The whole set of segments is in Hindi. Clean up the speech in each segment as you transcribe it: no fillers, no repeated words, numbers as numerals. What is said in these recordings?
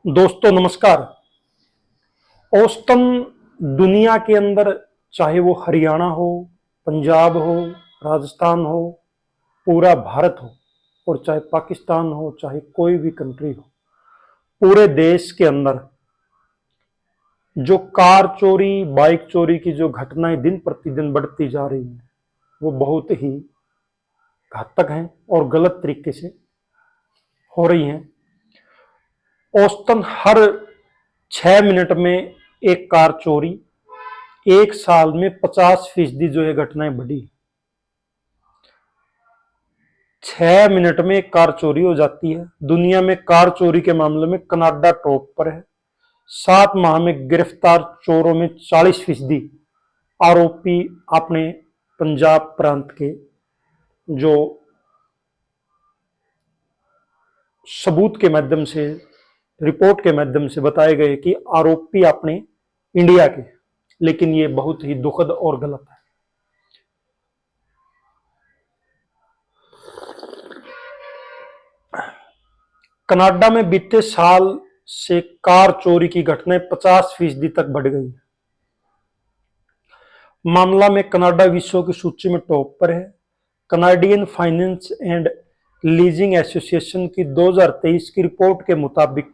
दोस्तों नमस्कार। औसतन दुनिया के अंदर चाहे वो हरियाणा हो, पंजाब हो, राजस्थान हो, पूरा भारत हो और चाहे पाकिस्तान हो, चाहे कोई भी कंट्री हो, पूरे देश के अंदर जो कार चोरी, बाइक चोरी की जो घटनाएं दिन प्रतिदिन बढ़ती जा रही हैं, वो बहुत ही घातक हैं और गलत तरीके से हो रही हैं। औसतन हर 6 मिनट में एक कार चोरी, एक साल में 50% जो है घटनाएं बढ़ी। 6 मिनट में एक कार चोरी हो जाती है। दुनिया में कार चोरी के मामले में कनाडा टॉप पर है। 7 माह में गिरफ्तार चोरों में 40% आरोपी अपने पंजाब प्रांत के जो सबूत के माध्यम से, रिपोर्ट के माध्यम से बताए गए कि आरोपी अपने इंडिया के, लेकिन ये बहुत ही दुखद और गलत है। कनाडा में बीते साल से कार चोरी की घटनाएं 50% तक बढ़ गई है। मामला में कनाडा विश्व की सूची में टॉप पर है। Canadian finance and leasing association की 2023 की रिपोर्ट के मुताबिक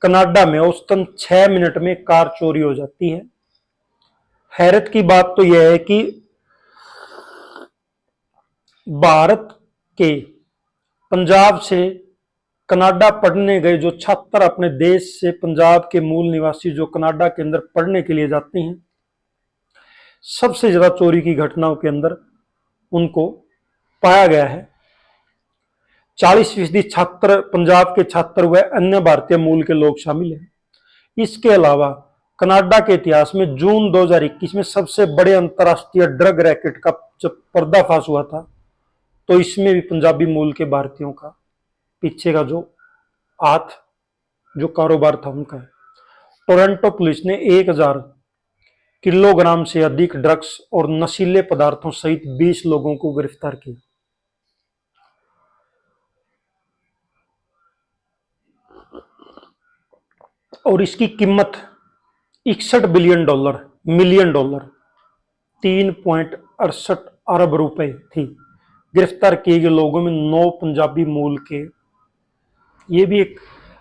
कनाडा में औसतन 6 मिनट में कार चोरी हो जाती है। हैरत की बात तो यह है कि भारत के पंजाब से कनाडा पढ़ने गए जो छात्र अपने देश से, पंजाब के मूल निवासी जो कनाडा के अंदर पढ़ने के लिए जाते हैं, सबसे ज्यादा चोरी की घटनाओं के अंदर उनको पाया गया है। 40% छात्र पंजाब के छात्र व अन्य भारतीय मूल के लोग शामिल हैं। इसके अलावा कनाडा के इतिहास में जून 2021 में सबसे बड़े अंतर्राष्ट्रीय ड्रग रैकेट का जब पर्दाफाश हुआ था, तो इसमें भी पंजाबी मूल के भारतीयों का पीछे का जो हाथ, जो कारोबार था उनका है। टोरंटो पुलिस ने 1000 किलोग्राम से अधिक ड्रग्स और नशीले पदार्थों सहित 20 लोगों को गिरफ्तार किया। और इसकी कीमत 61 बिलियन डॉलर, मिलियन डॉलर, 3.68 अरब रुपए थी। गिरफ्तार किए गए लोगों में 9 पंजाबी मूल के। ये भी एक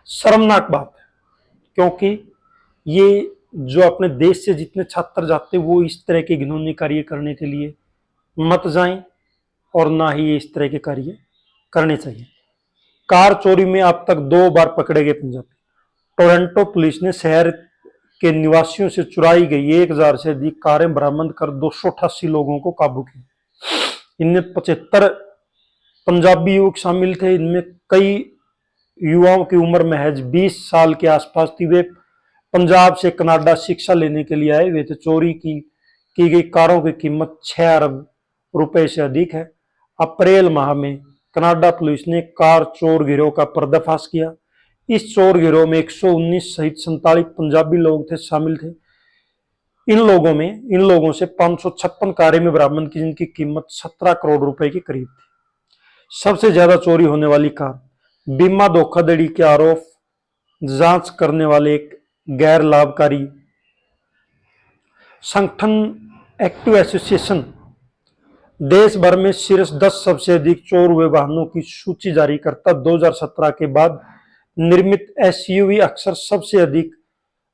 शर्मनाक बात है, क्योंकि ये जो अपने देश से जितने छात्र जाते वो इस तरह के घिनौने कार्य करने के लिए मत जाएं, और ना ही ये इस तरह के कार्य करने चाहिए। कार चोरी में अब तक 2 बार पकड़े गए पंजाबी। टोरंटो पुलिस ने शहर के निवासियों से चुराई गई 1000 से अधिक कारें बरामद कर 288 लोगों को काबू किया। इनमें 75 पंजाबी युवक शामिल थे। इनमें कई युवाओं की उम्र महज 20 साल के आसपास थी। वे पंजाब से कनाडा शिक्षा लेने के लिए आए हुए थे। चोरी की गई कारों की कीमत 6 अरब रुपए से अधिक है। अप्रैल माह में कनाडा पुलिस ने कार चोर गिरोह का पर्दाफाश किया। इस चोर गिरोह में 119 सहित 47 पंजाबी लोग थे, शामिल थे। इन लोगों से 556 कारें में बरामद की, जिनकी कीमत 17 करोड़ रुपए के करीब थी। सबसे ज्यादा चोरी होने वाली कार, बीमा धोखाधड़ी के आरोप जांच करने वाले एक गैर लाभकारी संगठन एक्टिव एसोसिएशन देश भर में शीर्ष 10 सबसे अधिक चोर हुए वाहनों की सूची जारी करता। 2017 के बाद निर्मित एसयूवी अक्सर सबसे अधिक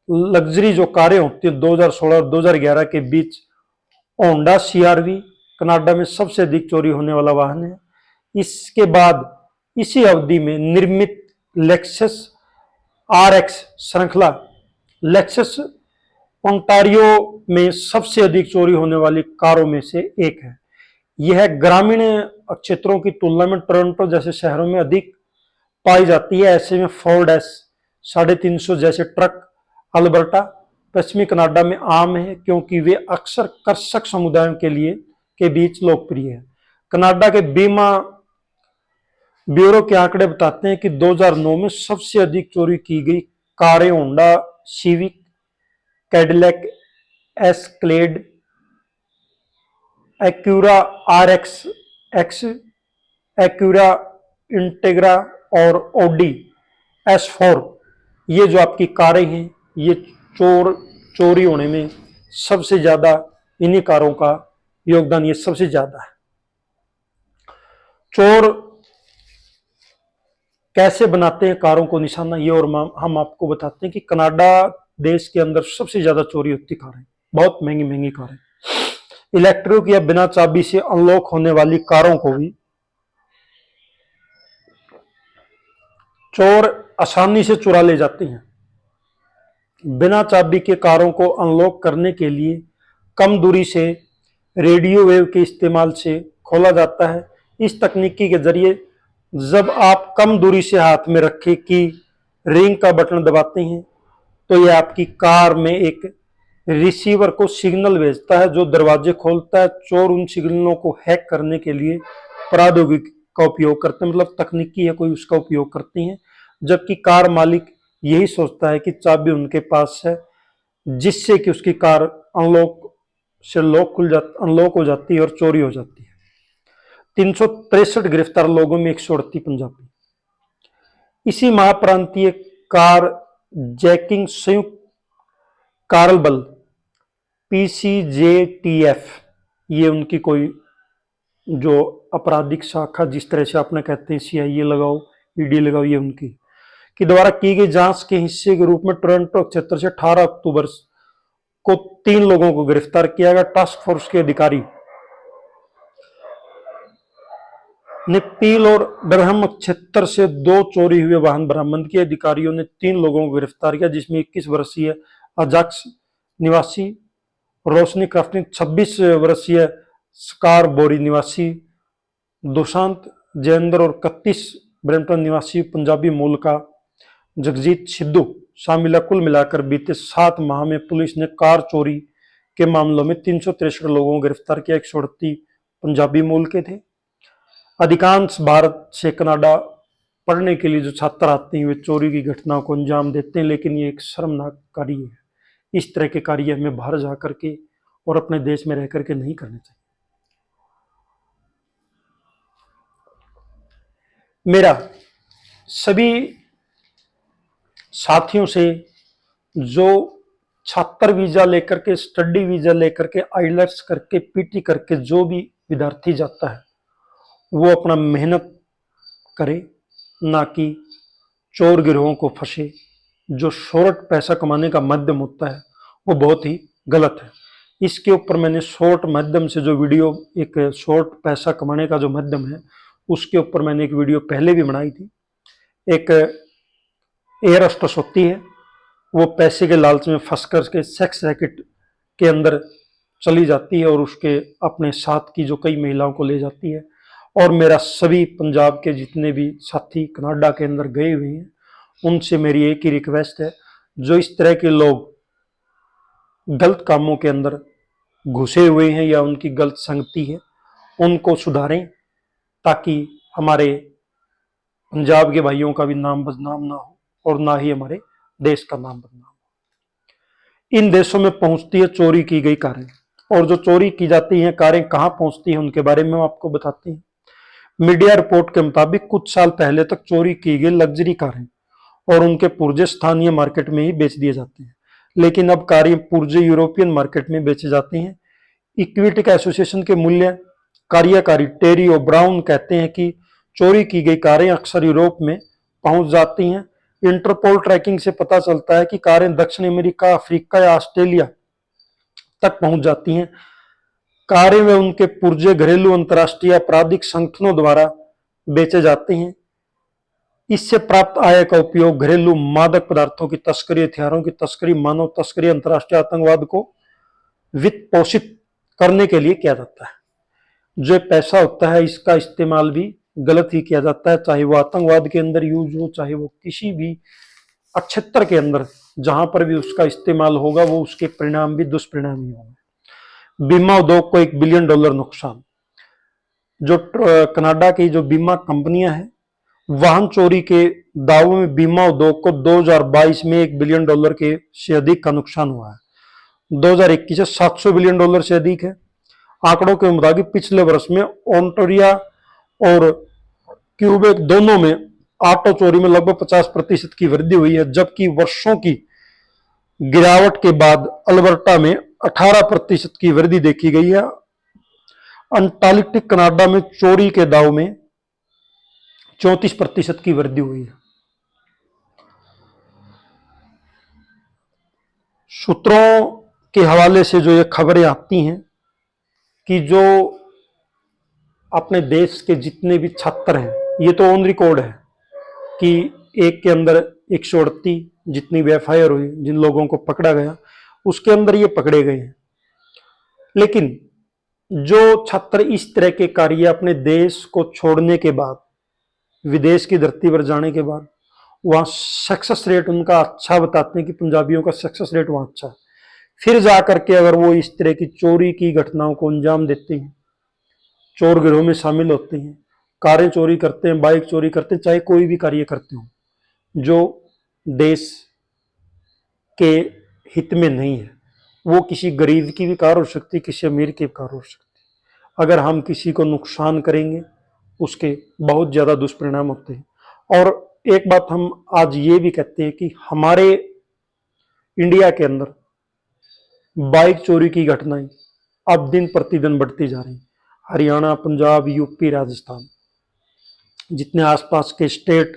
लग्जरी जो कारें होती है 2016 और 2011 के बीच होंडा सीआरवी कनाडा में सबसे अधिक चोरी होने वाला वाहन है। इसके बाद इसी अवधि में निर्मित लेक्सस आरएक्स श्रृंखला लेक्सस ओंटारियो में सबसे अधिक चोरी होने वाली कारों में से एक है। यह ग्रामीण क्षेत्रों की तुलना में टोरंटो जैसे शहरों में अधिक पाई जाती है। ऐसे में फोर्ड एस 350 जैसे ट्रक अल्बर्टा पश्चिमी कनाडा में आम है, क्योंकि वे अक्सर कृषक समुदायों के बीच लोकप्रिय है। कनाडा के बीमा ब्यूरो के आंकड़े बताते हैं कि 2009 में सबसे अधिक चोरी की गई कारें Honda civic, Cadillac Escalade, Acura RX x, Acura integra और ऑडी S4 ये जो आपकी कारें हैं, ये चोरी होने में सबसे ज्यादा इन्हीं कारों का योगदान, ये सबसे ज्यादा है। चोर कैसे बनाते हैं कारों को निशाना, ये और हम आपको बताते हैं कि कनाडा देश के अंदर सबसे ज्यादा चोरी होती कारें, बहुत महंगी महंगी कारें। इलेक्ट्रिक या बिना चाबी से अनलॉक होने वाली कारों को भी चोर आसानी से चुरा ले जाते हैं। बिना चाबी के कारों को अनलॉक करने के लिए कम दूरी से रेडियो वेव के इस्तेमाल से खोला जाता है। इस तकनीकी के जरिए जब आप कम दूरी से हाथ में रखे की रिंग का बटन दबाते हैं तो यह आपकी कार में एक रिसीवर को सिग्नल भेजता है जो दरवाजे खोलता है। चोर उन सिग्नलों को हैक करने के लिए प्रौद्योगिकी का उपयोग करते हैं, मतलब तकनीकी है कोई, उसका उपयोग करते हैं, जबकि कार मालिक यही सोचता है कि चाबी उनके पास है, जिससे कि उसकी कार अनलॉक हो जाती है और चोरी हो जाती है। 363 गिरफ्तार लोगों में 138 पंजाबी। इसी महाप्रांतीय कार जैकिंग संयुक्त कार्य बल PCJTF, ये उनकी कोई जो अपराधिक शाखा, जिस तरह से आपने कहते हैं CIA लगाओ, ED लगाओ, ये उनकी के द्वारा की गई जांच के हिस्से के रूप में टोरंटो क्षेत्र से 18 अक्टूबर को 3 लोगों को गिरफ्तार किया गया। टास्क फोर्स के अधिकारी ने पील और डरहम क्षेत्र से 2 चोरी हुए वाहन बरामद किए। अधिकारियों ने 3 लोगों को गिरफ्तार किया, जिसमें 21 वर्षीय अजाक्स निवासी रोशनी क्राफ्टिंग, 26 वर्षीय स्कार बोरी निवासी दुशांत जयेंद्र और 31 ब्रैम्पटन निवासी पंजाबी मूल का जगजीत सिद्धू शामिल है। कुल मिलाकर बीते 7 माह में पुलिस ने कार चोरी के मामलों में 363 लोगों को गिरफ्तार किया। 138 पंजाबी मूल के थे। अधिकांश भारत से कनाडा पढ़ने के लिए जो छात्र आते हैं वे चोरी की घटनाओं को अंजाम देते हैं, लेकिन ये एक शर्मनाक कार्य है। इस तरह के कार्य हमें बाहर जा करके और अपने देश में रह करके नहीं करने चाहिए। मेरा सभी साथियों से जो छात्र वीजा लेकर के, स्टडी वीजा लेकर के, आइलेट्स करके, PT करके जो भी विद्यार्थी जाता है वो अपना मेहनत करे, ना कि चोर गिरोहों को फंसे। जो शॉर्ट पैसा कमाने का माध्यम होता है वो बहुत ही गलत है। इसके ऊपर मैंने शॉर्ट माध्यम से जो वीडियो, एक शॉर्ट पैसा कमाने का जो माध्यम है, उसके ऊपर मैंने एक वीडियो पहले भी बनाई थी। एक एयर होस्टेस होती है, वो पैसे के लालच में फंस कर के सेक्स रैकेट के अंदर चली जाती है और उसके अपने साथ की जो कई महिलाओं को ले जाती है। और मेरा सभी पंजाब के जितने भी साथी कनाडा के अंदर गए हुए हैं उनसे मेरी एक ही रिक्वेस्ट है, जो इस तरह के लोग गलत कामों के अंदर घुसे हुए हैं या उनकी गलत संगति है, उनको सुधारें, ताकि हमारे पंजाब के भाइयों का भी नाम बदनाम ना हो और ना ही हमारे देश का नाम बदनाम हो। इन देशों में पहुंचती है चोरी की गई कारें, और जो चोरी की जाती हैं कारें कहां पहुंचती हैं उनके बारे में हम आपको बताते हैं। मीडिया रिपोर्ट के मुताबिक कुछ साल पहले तक चोरी की गई लग्जरी कारें और उनके पुर्जे स्थानीय मार्केट में ही बेच दिए जाते हैं, लेकिन अब कारें पुर्जे यूरोपियन मार्केट में बेचे जाते हैं। इक्विटी एसोसिएशन के मूल्य कार्यकारी टेरी ओ ब्राउन कहते हैं कि चोरी की गई कारें अक्सर यूरोप में पहुंच जाती हैं। इंटरपोल ट्रैकिंग से पता चलता है कि कारें दक्षिण अमेरिका, अफ्रीका या ऑस्ट्रेलिया तक पहुंच जाती हैं। कारें व उनके पुर्जे घरेलू, अंतर्राष्ट्रीय आपराधिक संगठनों द्वारा बेचे जाते हैं। इससे प्राप्त आय का उपयोग घरेलू मादक पदार्थों की तस्करी, हथियारों की तस्करी, मानव तस्करी, अंतर्राष्ट्रीय आतंकवाद को वित्त पोषित करने के लिए किया जाता है। जो पैसा होता है इसका इस्तेमाल भी गलत ही किया जाता है, चाहे वो आतंकवाद के अंदर यूज हो, चाहे वो किसी भी अक्षेत्र के अंदर जहां पर भी उसका इस्तेमाल होगा वो उसके परिणाम भी दुष्परिणाम ही होंगे। बीमा उद्योग को $1 बिलियन नुकसान। जो कनाडा की जो बीमा कंपनियां हैं, वाहन चोरी के दावों में बीमा उद्योग को 2022 में $1 बिलियन के से अधिक का नुकसान हुआ है। 2021 से $700 बिलियन से अधिक है। आंकड़ों के मुताबिक पिछले वर्ष में ओंटारियो और क्यूबेक दोनों में ऑटो चोरी में लगभग 50% की वृद्धि हुई है, जबकि वर्षों की गिरावट के बाद अल्बर्टा में 18% की वृद्धि देखी गई है। अंटार्कटिक कनाडा में चोरी के दाव में 34% की वृद्धि हुई है। सूत्रों के हवाले से जो ये खबरें आती हैं कि जो अपने देश के जितने भी छात्र हैं, ये तो ऑन रिकॉर्ड है कि एक के अंदर 138 जितनी भी एफआईआर हुई, जिन लोगों को पकड़ा गया उसके अंदर ये पकड़े गए हैं। लेकिन जो छात्र इस तरह के कार्य अपने देश को छोड़ने के बाद, विदेश की धरती पर जाने के बाद, वहां सक्सेस रेट उनका अच्छा बताते हैं कि पंजाबियों का सक्सेस रेट वहां अच्छा है, फिर जाकर के अगर वो इस तरह की चोरी की घटनाओं को अंजाम देते हैं, चोर गिरोह में शामिल होते हैं, कारें चोरी करते हैं, बाइक चोरी करते हैं, चाहे कोई भी कार्य करते हो जो देश के हित में नहीं है, वो किसी गरीब की भी कार हो सकती, किसी अमीर की भी कार हो सकती। अगर हम किसी को नुकसान करेंगे उसके बहुत ज्यादा दुष्परिणाम होते हैं। और एक बात हम आज ये भी कहते हैं कि हमारे इंडिया के अंदर बाइक चोरी की घटनाएं अब दिन प्रतिदिन बढ़ती जा रही हैं। हरियाणा, पंजाब, यूपी, राजस्थान, जितने आसपास के स्टेट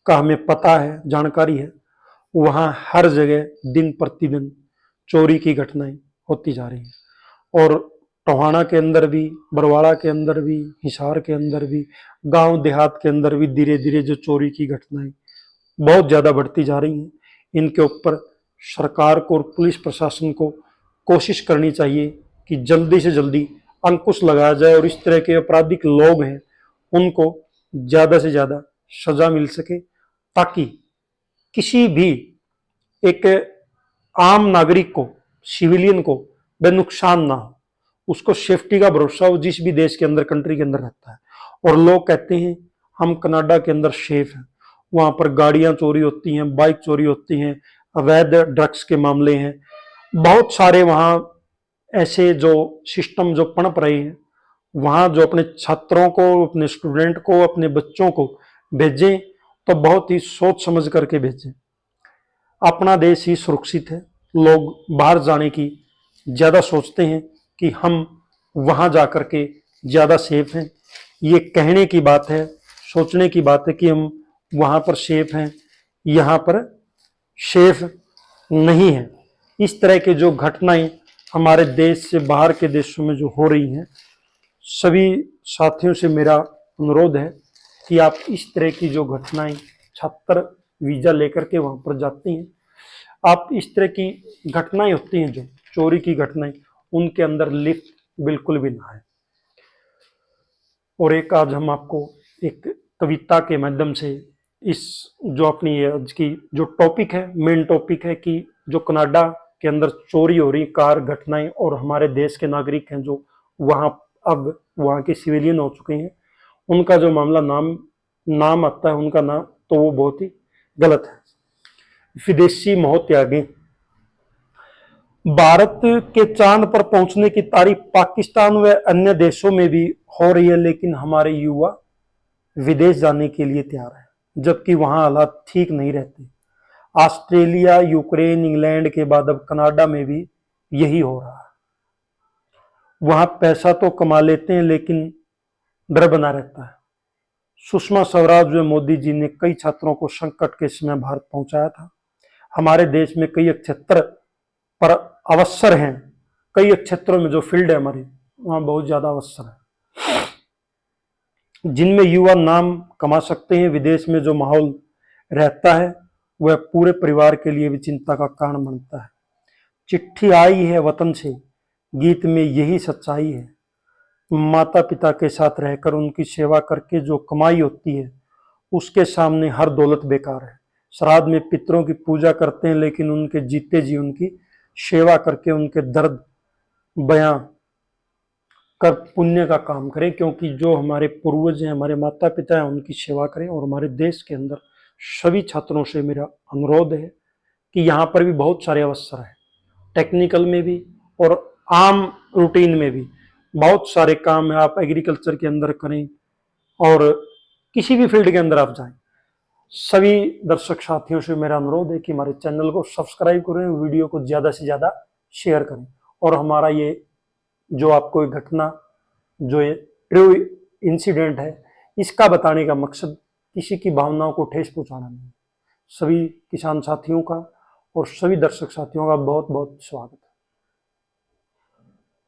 का हमें पता है, जानकारी है, वहां हर जगह दिन प्रतिदिन चोरी की घटनाएं होती जा रही हैं। और टोहाना के अंदर भी, बरवाड़ा के अंदर भी, हिसार के अंदर भी, गांव देहात के अंदर भी धीरे धीरे जो चोरी की घटनाएं बहुत ज्यादा बढ़ती जा रही हैं। इनके ऊपर सरकार को और पुलिस प्रशासन को कोशिश करनी चाहिए कि जल्दी से जल्दी अंकुश लगाया जाए और इस तरह के आपराधिक लोग हैं उनको ज्यादा से ज्यादा सजा मिल सके, ताकि किसी भी एक आम नागरिक को, सिविलियन को बेनुकसान ना हो, उसको सेफ्टी का भरोसा हो जिस भी देश के अंदर, कंट्री के अंदर रहता है। और लोग कहते हैं हम कनाडा के अंदर सेफ हैं, वहां पर गाड़ियां चोरी होती हैं, बाइक चोरी होती हैं, अवैध ड्रग्स के मामले हैं, बहुत सारे वहां ऐसे जो सिस्टम जो पनप रहे हैं। वहां जो अपने छात्रों को, अपने स्टूडेंट को, अपने बच्चों को भेजें तो बहुत ही सोच समझ करके भेजें। अपना देश ही सुरक्षित है, लोग बाहर जाने की ज्यादा सोचते हैं कि हम वहां जाकर के ज्यादा सेफ हैं। ये कहने की बात है, सोचने की बात है कि हम वहां पर सेफ हैं, यहाँ पर सेफ नहीं है। इस तरह के जो घटनाएं हमारे देश से बाहर के देशों में जो हो रही हैं, सभी साथियों से मेरा अनुरोध है कि आप इस तरह की जो घटनाएं, छात्र वीजा लेकर के वहां पर जाते हैं, आप इस तरह की घटनाएं होती हैं जो चोरी की घटनाएं, उनके अंदर लिप्त बिल्कुल भी ना है। और एक आज हम आपको एक कविता के माध्यम से इस जो अपनी आज की जो टॉपिक है, मेन टॉपिक है कि जो कनाडा के अंदर चोरी हो रही कार घटनाएं और हमारे देश के नागरिक हैं जो वहां अब वहां के सिविलियन हो चुके हैं, उनका जो मामला नाम आता है उनका नाम, तो वो बहुत ही गलत है। विदेशी मोह त्यागी। भारत के चांद पर पहुंचने की तारीफ पाकिस्तान व अन्य देशों में भी हो रही है, लेकिन हमारे युवा विदेश जाने के लिए तैयार है, जबकि वहां हालात ठीक नहीं रहते। ऑस्ट्रेलिया, यूक्रेन, इंग्लैंड के बाद अब कनाडा में भी यही हो रहा है। वहां पैसा तो कमा लेते हैं लेकिन डर बना रहता है। सुषमा स्वराज व मोदी जी ने कई छात्रों को संकट के समय भारत पहुंचाया था। हमारे देश में कई क्षेत्र पर अवसर हैं, कई क्षेत्रों में जो फील्ड है हमारी, वहां बहुत ज्यादा अवसर है जिनमें युवा नाम कमा सकते हैं। विदेश में जो माहौल रहता है वह पूरे परिवार के लिए भी चिंता का कारण बनता है। चिट्ठी आई है वतन से, गीत में यही सच्चाई है। माता पिता के साथ रहकर उनकी सेवा करके जो कमाई होती है उसके सामने हर दौलत बेकार है। श्राद्ध में पितरों की पूजा करते हैं लेकिन उनके जीते जी उनकी सेवा करके उनके दर्द बयां कर पुण्य का काम करें, क्योंकि जो हमारे पूर्वज हैं, हमारे माता पिता हैं, उनकी सेवा करें। और हमारे देश के अंदर सभी छात्रों से मेरा अनुरोध है कि यहाँ पर भी बहुत सारे अवसर हैं, टेक्निकल में भी और आम रूटीन में भी बहुत सारे काम है। आप एग्रीकल्चर के अंदर करें और किसी भी फील्ड के अंदर आप जाएं, सभी दर्शक साथियों से मेरा अनुरोध है कि हमारे चैनल को सब्सक्राइब करें, वीडियो को ज़्यादा से ज़्यादा शेयर करें और हमारा ये जो आपको एक घटना, जो ये ट्रू इंसिडेंट है, इसका बताने का मकसद किसी की भावनाओं को ठेस पहुंचाना नहीं। सभी किसान साथियों का और सभी दर्शक साथियों का बहुत बहुत स्वागत है।